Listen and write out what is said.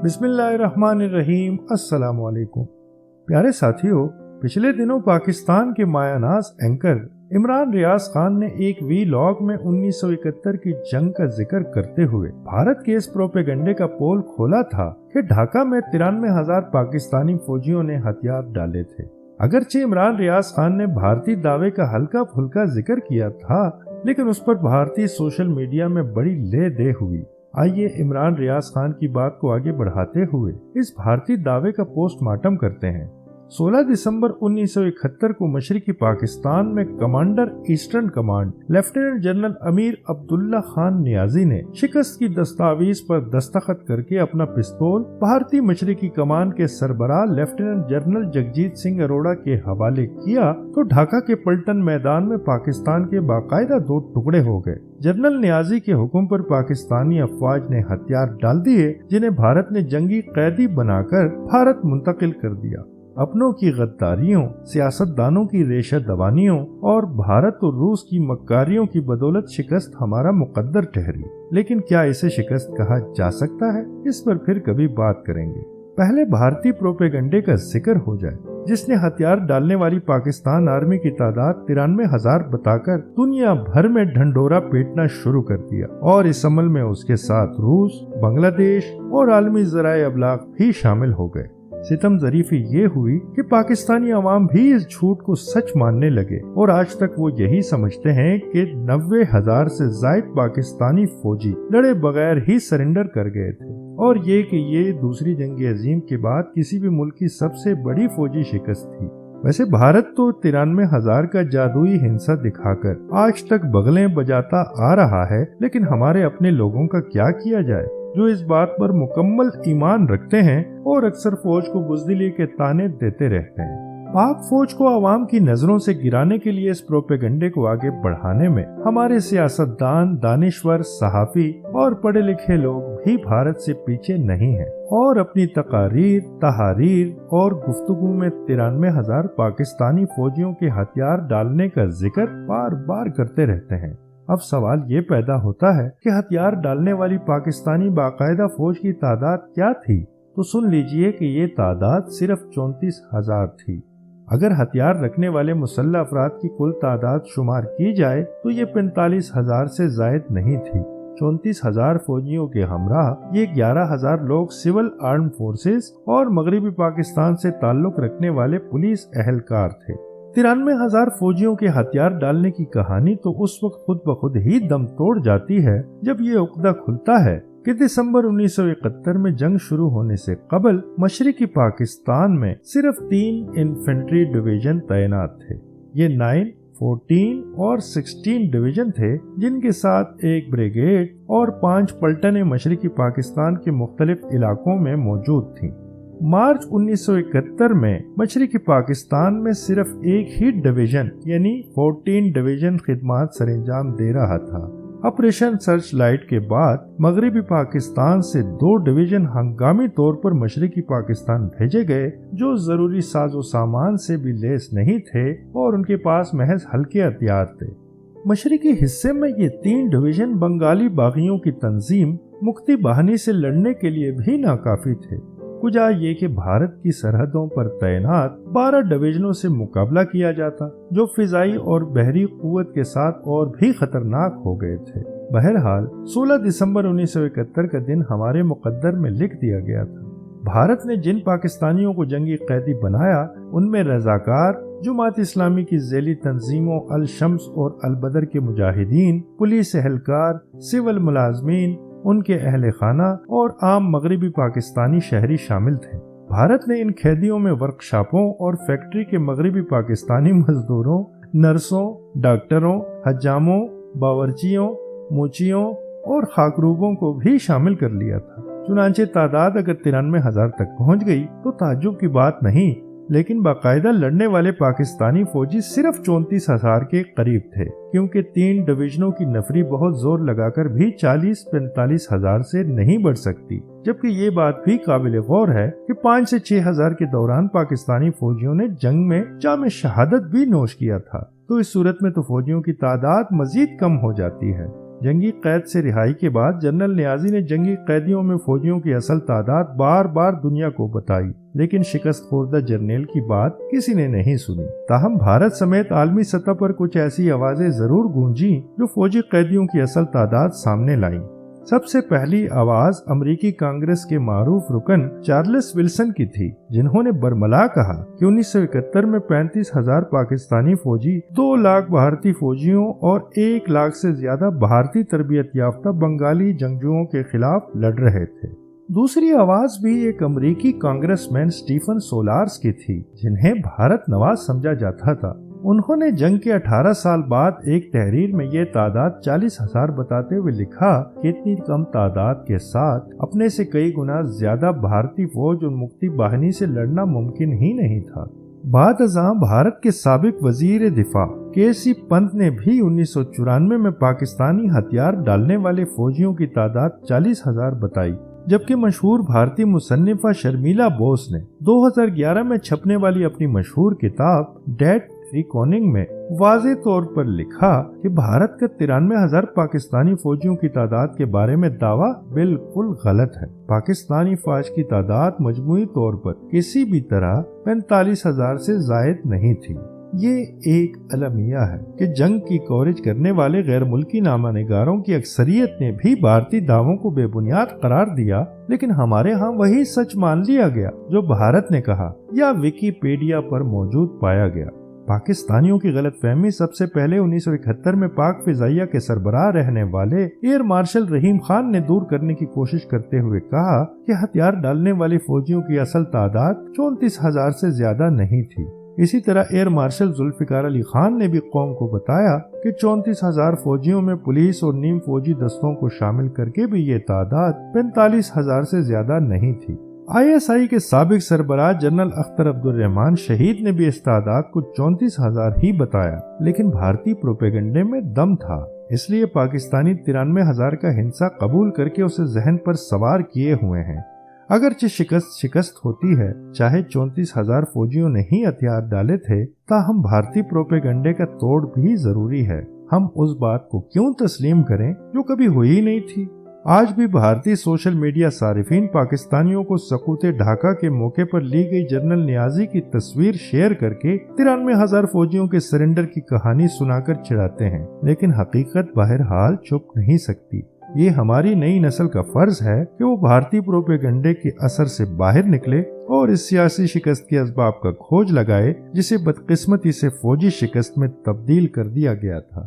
بسم اللہ الرحمن الرحیم۔ السلام علیکم پیارے ساتھیوں، پچھلے دنوں پاکستان کے مایہ ناز اینکر عمران ریاض خان نے ایک وی لاگ میں 1971 کی جنگ کا ذکر کرتے ہوئے بھارت کے اس پروپیگنڈے کا پول کھولا تھا کہ ڈھاکہ میں 93,000 پاکستانی فوجیوں نے ہتھیار ڈالے تھے۔ اگرچہ عمران ریاض خان نے بھارتی دعوے کا ہلکا پھلکا ذکر کیا تھا، لیکن اس پر بھارتی سوشل میڈیا میں بڑی لے دے ہوئی۔ آئیے عمران ریاض خان کی بات کو آگے بڑھاتے ہوئے اس بھارتی دعوے کا پوسٹ مارٹم کرتے ہیں۔ 16 دسمبر 1971 کو مشرقی پاکستان میں commander eastern command lieutenant general Amir Abdullah Khan Niazi نے شکست کی دستاویز پر دستخط کر کے اپنا پستول بھارتی مشرقی کمان کے سربراہ لیفٹیننٹ جنرل جگجیت سنگھ اروڑہ کے حوالے کیا تو ڈھاکہ کے پلٹن میدان میں پاکستان کے باقاعدہ 2 ٹکڑے ہو گئے۔ جنرل نیازی کے حکم پر پاکستانی افواج نے ہتھیار ڈال دیے، جنہیں بھارت نے جنگی قیدی بنا کر بھارت منتقل کر دیا۔ اپنوں کی غداریوں، سیاستدانوں کی ریشہ دوانیوں اور بھارت اور روس کی مکاریوں کی بدولت شکست ہمارا مقدر ٹھہری، لیکن کیا اسے شکست کہا جا سکتا ہے؟ اس پر پھر کبھی بات کریں گے۔ پہلے بھارتی پروپیگنڈے کا ذکر ہو جائے، جس نے ہتھیار ڈالنے والی پاکستان آرمی کی تعداد 93,000 بتا کر دنیا بھر میں ڈھنڈورا پیٹنا شروع کر دیا، اور اس عمل میں اس کے ساتھ روس، بنگلہ دیش اور عالمی ذرائع ابلاغ بھی شامل ہو گئے۔ ستم ظریفی یہ ہوئی کہ پاکستانی عوام بھی اس جھوٹ کو سچ ماننے لگے، اور آج تک وہ یہی سمجھتے ہیں کہ 90,000 سے زائد پاکستانی فوجی لڑے بغیر ہی سرنڈر کر گئے تھے، اور یہ کہ یہ دوسری جنگ عظیم کے بعد کسی بھی ملک کی سب سے بڑی فوجی شکست تھی۔ ویسے بھارت تو 93,000 کا جادوئی ہنسا دکھا کر آج تک بغلیں بجاتا آ رہا ہے، لیکن ہمارے اپنے لوگوں کا کیا کیا جائے جو اس بات پر مکمل ایمان رکھتے ہیں اور اکثر فوج کو بزدلی کے طعنے دیتے رہتے ہیں۔ پاک فوج کو عوام کی نظروں سے گرانے کے لیے اس پروپیگنڈے کو آگے بڑھانے میں ہمارے سیاستدان، دانشور، صحافی اور پڑھے لکھے لوگ بھی بھارت سے پیچھے نہیں ہیں، اور اپنی تقاریر، تحاریر اور گفتگو میں 93,000 پاکستانی فوجیوں کے ہتھیار ڈالنے کا ذکر بار بار کرتے رہتے ہیں۔ اب سوال یہ پیدا ہوتا ہے کہ ہتھیار ڈالنے والی پاکستانی باقاعدہ فوج کی تعداد کیا تھی؟ تو سن لیجئے کہ یہ تعداد صرف 34,000 تھی۔ اگر ہتھیار رکھنے والے مسلح افراد کی کل تعداد شمار کی جائے تو یہ 45,000 سے زائد نہیں تھی۔ 34,000 فوجیوں کے ہمراہ یہ 11,000 لوگ سول آرم فورسز اور مغربی پاکستان سے تعلق رکھنے والے پولیس اہلکار تھے۔ 93,000 فوجیوں کے ہتھیار ڈالنے کی کہانی تو اس وقت خود بخود ہی دم توڑ جاتی ہے جب یہ عقدہ کھلتا ہے کہ دسمبر 1971 میں جنگ شروع ہونے سے قبل مشرقی پاکستان میں صرف 3 انفنٹری ڈویژن تعینات تھے۔ یہ 9، 14 اور 16 ڈویژن تھے، جن کے ساتھ ایک بریگیڈ اور 5 پلٹنیں مشرقی پاکستان کے مختلف علاقوں میں موجود تھیں۔ مارچ 1971 میں مشرقی پاکستان میں صرف ایک ہی ڈویژن یعنی 14 ڈویژن خدمات سر انجام دے رہا تھا۔ آپریشن سرچ لائٹ کے بعد مغربی پاکستان سے 2 ڈویژن ہنگامی طور پر مشرقی پاکستان بھیجے گئے، جو ضروری ساز و سامان سے بھی لیس نہیں تھے اور ان کے پاس محض ہلکے ہتھیار تھے۔ مشرقی حصے میں یہ 3 ڈویژن بنگالی باغیوں کی تنظیم مکتی باہنی سے لڑنے کے لیے بھی ناکافی تھے۔ کجا یہ کہ بھارت کی سرحدوں پر تعینات 12 ڈویژنوں سے مقابلہ کیا جاتا، جو فضائی اور بحری قوت کے ساتھ اور بھی خطرناک ہو گئے تھے۔ بہرحال 16 دسمبر 1971 کا دن ہمارے مقدر میں لکھ دیا گیا تھا۔ بھارت نے جن پاکستانیوں کو جنگی قیدی بنایا، ان میں رضاکار، جماعت اسلامی کی ذیلی تنظیموں الشمس اور البدر کے مجاہدین، پولیس اہلکار، سول ملازمین، ان کے اہل خانہ اور عام مغربی پاکستانی شہری شامل تھے۔ بھارت نے ان قیدیوں میں ورکشاپوں اور فیکٹری کے مغربی پاکستانی مزدوروں، نرسوں، ڈاکٹروں، حجاموں، باورچیوں، موچیوں اور خاکروبوں کو بھی شامل کر لیا تھا۔ چنانچہ تعداد اگر 93,000 تک پہنچ گئی تو تعجب کی بات نہیں، لیکن باقاعدہ لڑنے والے پاکستانی فوجی صرف 34,000 کے قریب تھے، کیونکہ 3 ڈویژنوں کی نفری بہت زور لگا کر بھی 40-45,000 سے نہیں بڑھ سکتی، جبکہ یہ بات بھی قابل غور ہے کہ 5 سے 6,000 کے دوران پاکستانی فوجیوں نے جنگ میں جام شہادت بھی نوش کیا تھا۔ تو اس صورت میں تو فوجیوں کی تعداد مزید کم ہو جاتی ہے، جنگی قید سے رہائی کے بعد جنرل نیازی نے جنگی قیدیوں میں فوجیوں کی اصل تعداد بار بار دنیا کو بتائی، لیکن شکست خوردہ جرنیل کی بات کسی نے نہیں سنی۔ تاہم بھارت سمیت عالمی سطح پر کچھ ایسی آوازیں ضرور گونجیں جو فوجی قیدیوں کی اصل تعداد سامنے لائیں۔ سب سے پہلی آواز امریکی کانگریس کے معروف رکن چارلس ولسن کی تھی، جنہوں نے برملا کہا کہ 1971 میں 35,000 پاکستانی فوجی 2 لاکھ بھارتی فوجیوں اور 1 لاکھ سے زیادہ بھارتی تربیت یافتہ بنگالی جنگجوؤں کے خلاف لڑ رہے تھے۔ دوسری آواز بھی ایک امریکی کانگریس مین اسٹیفن سولارز کی تھی، جنہیں بھارت نواز سمجھا جاتا تھا۔ انہوں نے جنگ کے 18 سال بعد ایک تحریر میں یہ تعداد 40,000 بتاتے ہوئے لکھا کہ اتنی کم تعداد کے ساتھ اپنے سے کئی گنا زیادہ بھارتی فوج اور مکتی باہنی سے لڑنا ممکن ہی نہیں تھا۔ بعد ازاں بھارت کے سابق وزیر دفاع کے سی پنت نے بھی 1994 میں پاکستانی ہتھیار ڈالنے والے فوجیوں کی تعداد 40,000 بتائی، جبکہ مشہور بھارتی مصنفہ شرمیلا بوس نے 2011 میں چھپنے والی اپنی مشہور کتاب ڈیڈ ریکوننگ میں واضح طور پر لکھا کہ بھارت کا 93,000 پاکستانی فوجیوں کی تعداد کے بارے میں دعویٰ بالکل غلط ہے۔ پاکستانی فوج کی تعداد مجموعی طور پر کسی بھی طرح 45,000 سے زائد نہیں تھی۔ یہ ایک المیہ ہے کہ جنگ کی کوریج کرنے والے غیر ملکی نامہ نگاروں کی اکثریت نے بھی بھارتی دعووں کو بے بنیاد قرار دیا، لیکن ہمارے ہاں وہی سچ مان لیا گیا جو بھارت نے کہا یا ویکیپیڈیا پر موجود پایا گیا۔ پاکستانیوں کی غلط فہمی سب سے پہلے 1971 میں پاک فضائیہ کے سربراہ رہنے والے ایئر مارشل رحیم خان نے دور کرنے کی کوشش کرتے ہوئے کہا کہ ہتھیار ڈالنے والے فوجیوں کی اصل تعداد 34,000 سے زیادہ نہیں تھی۔ اسی طرح ایئر مارشل ذوالفقار علی خان نے بھی قوم کو بتایا کہ 34,000 فوجیوں میں پولیس اور نیم فوجی دستوں کو شامل کر کے بھی یہ تعداد 45,000 سے زیادہ نہیں تھی۔ ISI کے سابق سربراہ جنرل اختر عبد الرحمان شہید نے بھی اس تعداد کو 34,000 ہی بتایا، لیکن بھارتی پروپیگنڈے میں دم تھا، اس لیے پاکستانی 93,000 کا ہنسا قبول کر کے اسے ذہن پر سوار کیے ہوئے ہیں۔ اگرچہ شکست ہوتی ہے، چاہے 34,000 فوجیوں نے ہی ہتھیار ڈالے تھے، تاہم بھارتی پروپیگنڈے کا توڑ بھی ضروری ہے۔ ہم اس بات کو کیوں تسلیم کریں جو کبھی ہوئی نہیں تھی؟ آج بھی بھارتی سوشل میڈیا صارفین پاکستانیوں کو سقوط ڈھاکہ کے موقع پر لی گئی جنرل نیازی کی تصویر شیئر کر کے 93,000 فوجیوں کے سرنڈر کی کہانی سنا کر چڑھاتے ہیں، لیکن حقیقت بہرحال چھپ نہیں سکتی۔ یہ ہماری نئی نسل کا فرض ہے کہ وہ بھارتی پروپیگنڈے کے اثر سے باہر نکلے اور اس سیاسی شکست کے اسباب کا کھوج لگائے جسے بدقسمتی سے فوجی شکست میں تبدیل کر دیا گیا تھا۔